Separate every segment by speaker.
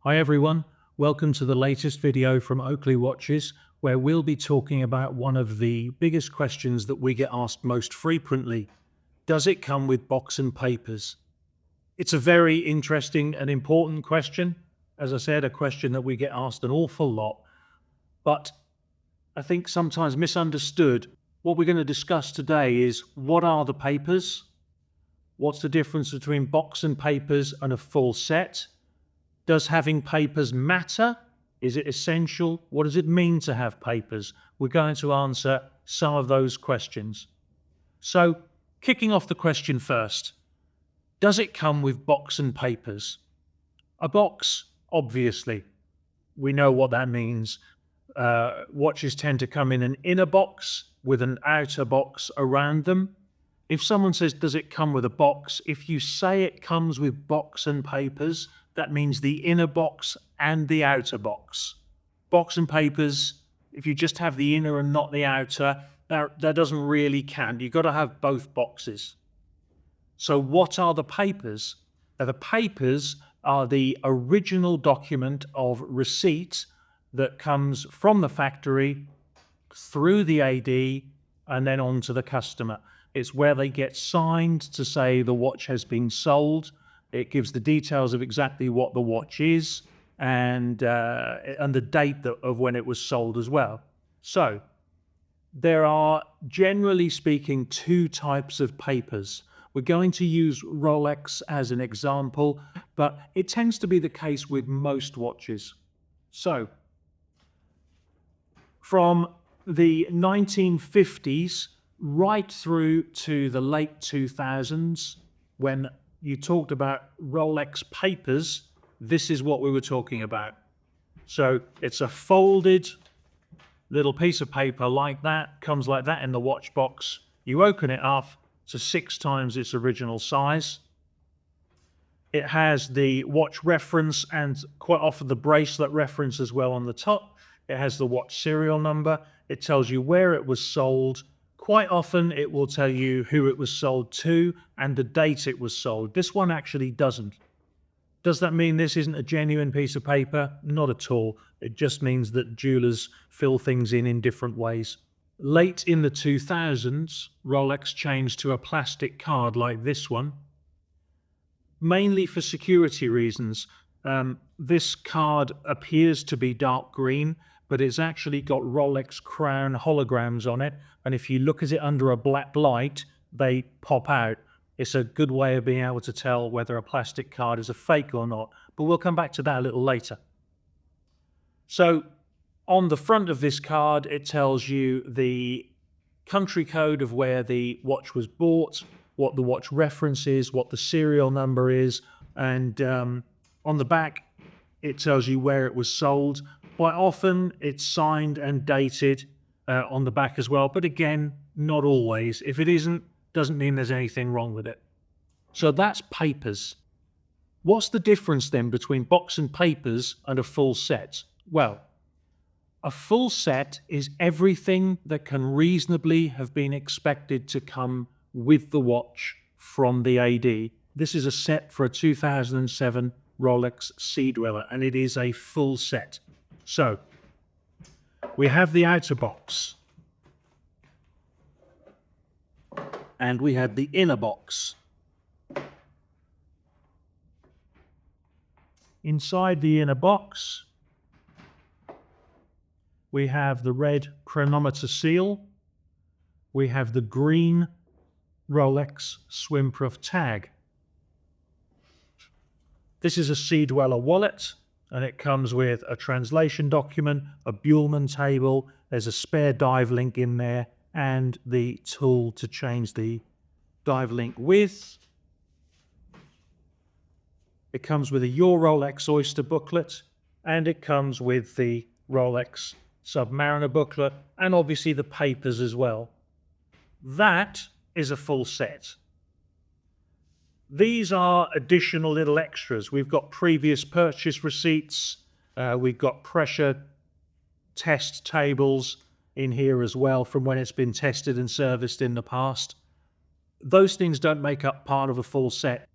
Speaker 1: Hi everyone, welcome to the latest video from Oakleigh Watches, where we'll be talking about one of the biggest questions that we get asked most frequently. Does it come with box and papers? It's a very interesting and important question. As I said, a question that we get asked an awful lot, but I think sometimes misunderstood. What we're going to discuss today is what are the papers? What's the difference between box and papers and a full set? Does having papers matter? Is it essential? What does it mean to have papers? We're going to answer some of those questions. So, kicking off the question first, does it come with box and papers? A box, obviously. We know what that means. Watches tend to come in an inner box with an outer box around them. If someone says, does it come with a box? If you say it comes with box and papers, that means the inner box and the outer box. Box and papers, if you just have the inner and not the outer, that doesn't really count. You've got to have both boxes. So what are the papers? Now, the papers are the original document of receipt that comes from the factory through the AD and then on to the customer. It's where they get signed to say the watch has been sold. It gives the details of exactly what the watch is and the date of when it was sold as well. So there are, generally speaking, two types of papers. We're going to use Rolex as an example, but it tends to be the case with most watches. So from the 1950s right through to the late 2000s, when you talked about Rolex papers, this is what we were talking about. So it's a folded little piece of paper like that, comes like that in the watch box. You open it up to 6 times its original size. It has the watch reference and quite often the bracelet reference as well on the top. It has the watch serial number. It tells you where it was sold. Quite often it will tell you who it was sold to and the date it was sold. This one actually doesn't. Does that mean this isn't a genuine piece of paper? Not at all. It just means that jewelers fill things in different ways. Late in the 2000s, Rolex changed to a plastic card like this one, mainly for security reasons. This card appears to be dark green, but it's actually got Rolex crown holograms on it. And if you look at it under a black light, they pop out. It's a good way of being able to tell whether a plastic card is a fake or not. But we'll come back to that a little later. So on the front of this card, it tells you the country code of where the watch was bought, what the watch reference is, what the serial number is, and on the back, it tells you where it was sold. Quite often, it's signed and dated on the back as well, but again, not always. If it isn't, doesn't mean there's anything wrong with it. So that's papers. What's the difference then between box and papers and a full set? Well, a full set is everything that can reasonably have been expected to come with the watch from the AD. This is a set for a 2007 Rolex Sea Dweller, and it is a full set. So we have the outer box, and we have the inner box. Inside the inner box, we have the red chronometer seal. We have the green Rolex swim-proof tag. This is a Sea Dweller wallet, and it comes with a translation document, a Buhlmann table, there's a spare dive link in there, and the tool to change the dive link with. It comes with a Your Rolex Oyster booklet, and it comes with the Rolex Submariner booklet, and obviously the papers as well. That is a full set. These are additional little extras. We've got previous purchase receipts, we've got pressure test tables in here as well from when it's been tested and serviced in the past. Those things don't make up part of a full set.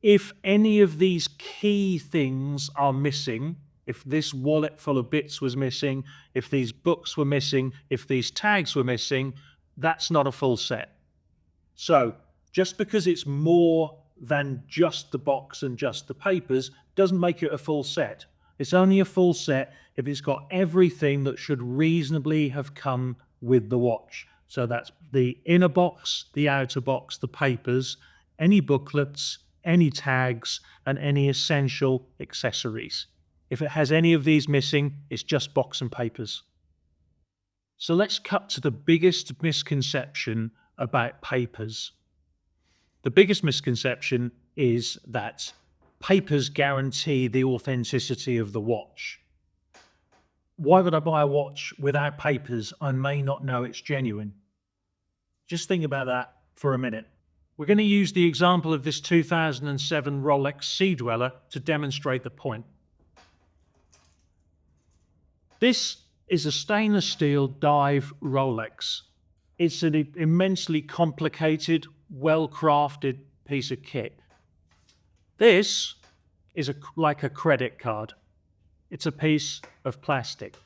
Speaker 1: If any of these key things are missing, if this wallet full of bits was missing, if these books were missing, if these tags were missing, that's not a full set. So just because it's more than just the box and just the papers doesn't make it a full set. It's only a full set if it's got everything that should reasonably have come with the watch. So that's the inner box, the outer box, the papers, any booklets, any tags, and any essential accessories. If it has any of these missing, it's just box and papers. So let's cut to the biggest misconception about papers. The biggest misconception is that papers guarantee the authenticity of the watch. Why would I buy a watch without papers? I may not know it's genuine. Just think about that for a minute. We're going to use the example of this 2007 Rolex Sea Dweller to demonstrate the point. This is a stainless steel dive Rolex. It's an immensely complicated, well-crafted piece of kit. This is like a credit card. It's a piece of plastic.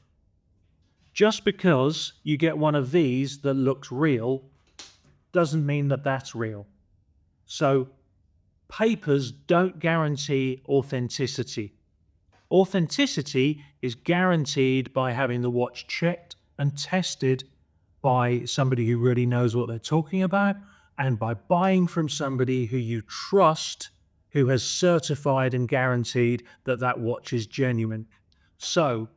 Speaker 1: Just because you get one of these that looks real doesn't mean that that's real. So papers don't guarantee authenticity. Authenticity is guaranteed by having the watch checked and tested by somebody who really knows what they're talking about, and by buying from somebody who you trust, who has certified and guaranteed that that watch is genuine. So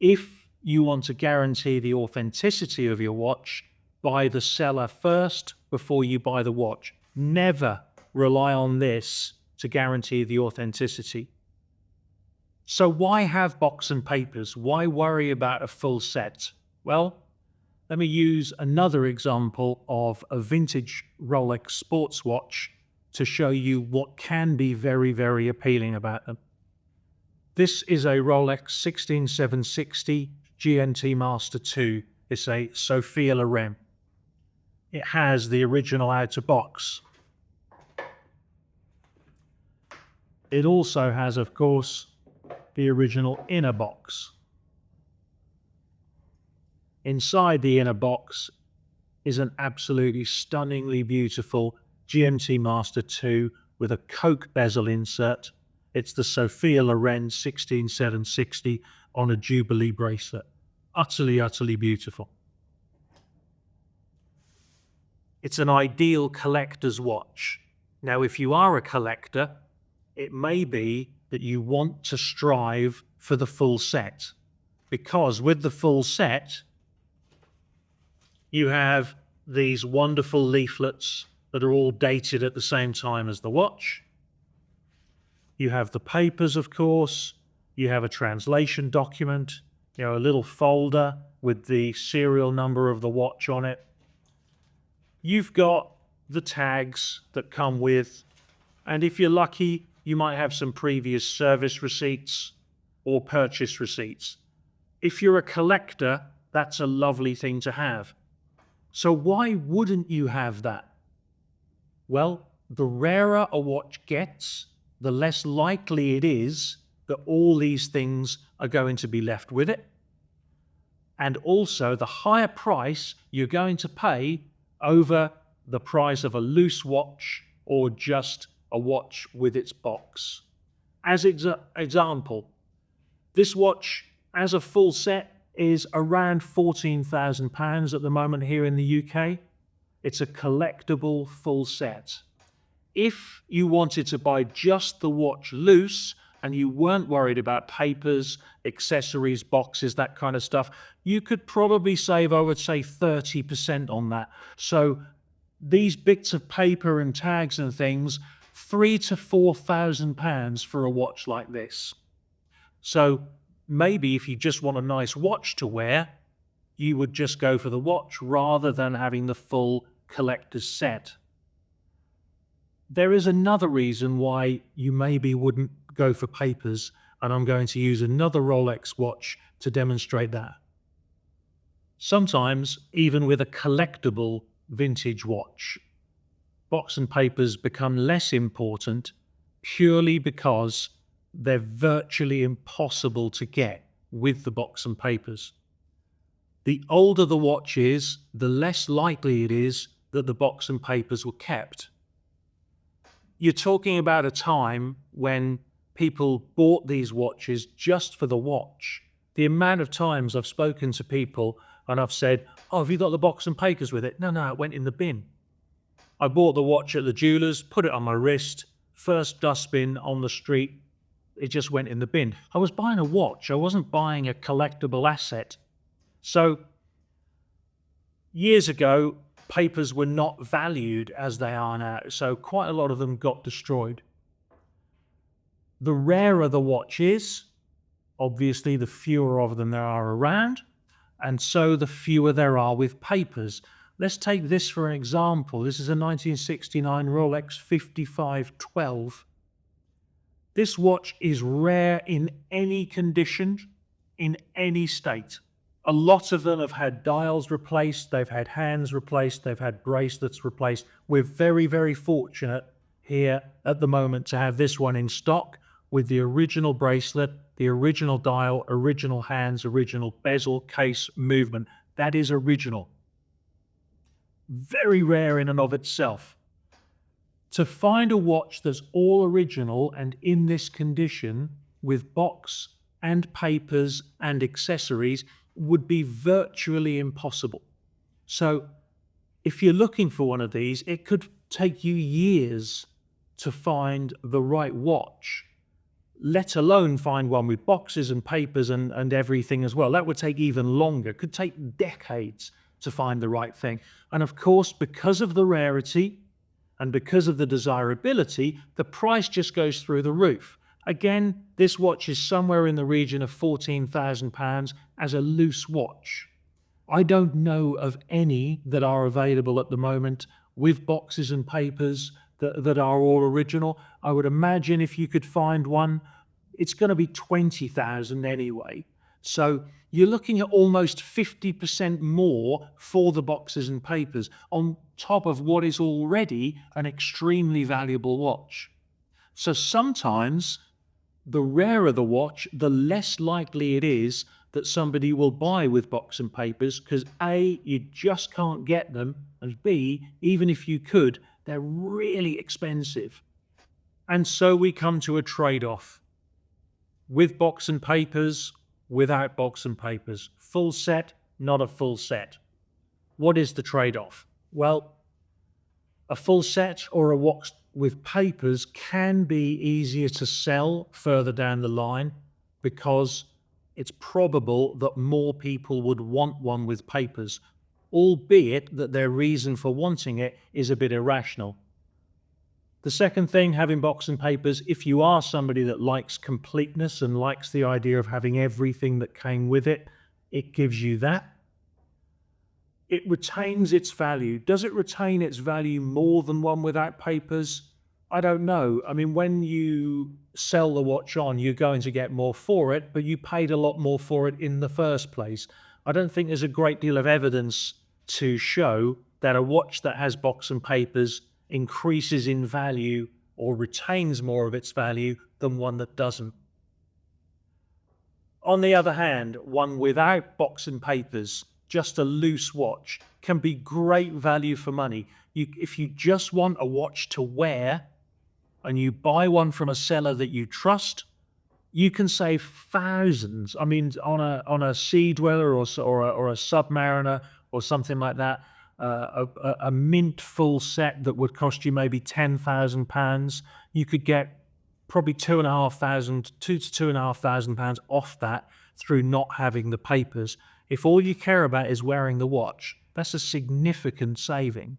Speaker 1: if you want to guarantee the authenticity of your watch, buy the seller first before you buy the watch. Never rely on this to guarantee the authenticity. So why have box and papers? Why worry about a full set? Well, let me use another example of a vintage Rolex sports watch to show you what can be very, very appealing about them. This is a Rolex 16760 GMT Master 2. It's a Sophia Loren. It has the original outer box. It also has, of course, the original inner box. Inside the inner box is an absolutely stunningly beautiful GMT Master 2 with a Coke bezel insert. It's the Sophia Loren 16760 on a Jubilee bracelet. Utterly, utterly beautiful. It's an ideal collector's watch. Now, if you are a collector, it may be that you want to strive for the full set, because with the full set, you have these wonderful leaflets that are all dated at the same time as the watch. You have the papers, of course. You have a translation document, a little folder with the serial number of the watch on it. You've got the tags that come with, and if you're lucky, you might have some previous service receipts or purchase receipts. If you're a collector, that's a lovely thing to have. So why wouldn't you have that? Well, the rarer a watch gets, the less likely it is that all these things are going to be left with it. And also, the higher price you're going to pay over the price of a loose watch or just a watch with its box. As example, this watch as a full set is around £14,000 at the moment here in the UK. It's a collectible full set. If you wanted to buy just the watch loose and you weren't worried about papers, accessories, boxes, that kind of stuff, you could probably save, I would say, 30% on that. So these bits of paper and tags and things, £3,000 to £4,000 for a watch like this. So maybe if you just want a nice watch to wear, you would just go for the watch rather than having the full collector's set. There is another reason why you maybe wouldn't go for papers, and I'm going to use another Rolex watch to demonstrate that. Sometimes, even with a collectible vintage watch, box and papers become less important purely because they're virtually impossible to get with the box and papers. The older the watch is, the less likely it is that the box and papers were kept. You're talking about a time when people bought these watches just for the watch. The amount of times I've spoken to people and I've said, "Oh, have you got the box and papers with it?" No, it went in the bin. I bought the watch at the jeweler's, put it on my wrist, first dustbin on the street, it just went in the bin. I was buying a watch, I wasn't buying a collectible asset. So, years ago, papers were not valued as they are now, so quite a lot of them got destroyed. The rarer the watch is, obviously the fewer of them there are around, and so the fewer there are with papers. Let's take this for an example. This is a 1969 Rolex 5512. This watch is rare in any condition, in any state. A lot of them have had dials replaced, they've had hands replaced, they've had bracelets replaced. We're very, very fortunate here at the moment to have this one in stock with the original bracelet, the original dial, original hands, original bezel, case, movement. That is original. Very rare in and of itself. To find a watch that's all original and in this condition with box and papers and accessories would be virtually impossible. So if you're looking for one of these, it could take you years to find the right watch, let alone find one with boxes and papers and everything as well. That would take even longer. It could take decades to find the right thing. And of course, because of the rarity and because of the desirability, the price just goes through the roof. Again, this watch is somewhere in the region of £14,000 as a loose watch. I don't know of any that are available at the moment with boxes and papers that are all original. I would imagine if you could find one, it's going to be 20,000 anyway. So you're looking at almost 50% more for the boxes and papers on top of what is already an extremely valuable watch. So sometimes the rarer the watch, the less likely it is that somebody will buy with box and papers because A, you just can't get them, and B, even if you could, they're really expensive. And so we come to a trade-off. With box and papers, without box and papers. Full set, not a full set. What is the trade-off? Well, a full set or a watch with papers can be easier to sell further down the line because it's probable that more people would want one with papers, albeit that their reason for wanting it is a bit irrational. The second thing, having box and papers, if you are somebody that likes completeness and likes the idea of having everything that came with it, it gives you that. It retains its value. Does it retain its value more than one without papers? I don't know. I mean, when you sell the watch on, you're going to get more for it, but you paid a lot more for it in the first place. I don't think there's a great deal of evidence to show that a watch that has box and papers increases in value or retains more of its value than one that doesn't. On the other hand, one without box and papers, just a loose watch, can be great value for money. If you just want a watch to wear and you buy one from a seller that you trust, you can save thousands. I mean, on a Sea Dweller or a Submariner or something like that, a mint full set that would cost you maybe £10,000, you could get probably £2,500 to £2,500 off that through not having the papers. If all you care about is wearing the watch, that's a significant saving.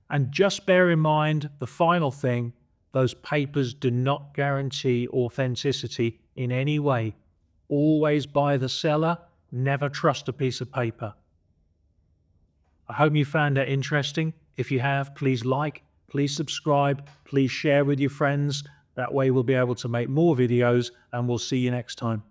Speaker 1: And just bear in mind the final thing, those papers do not guarantee authenticity in any way. Always buy the seller, never trust a piece of paper. I hope you found that interesting. If you have, please like, please subscribe, please share with your friends. That way we'll be able to make more videos, and we'll see you next time.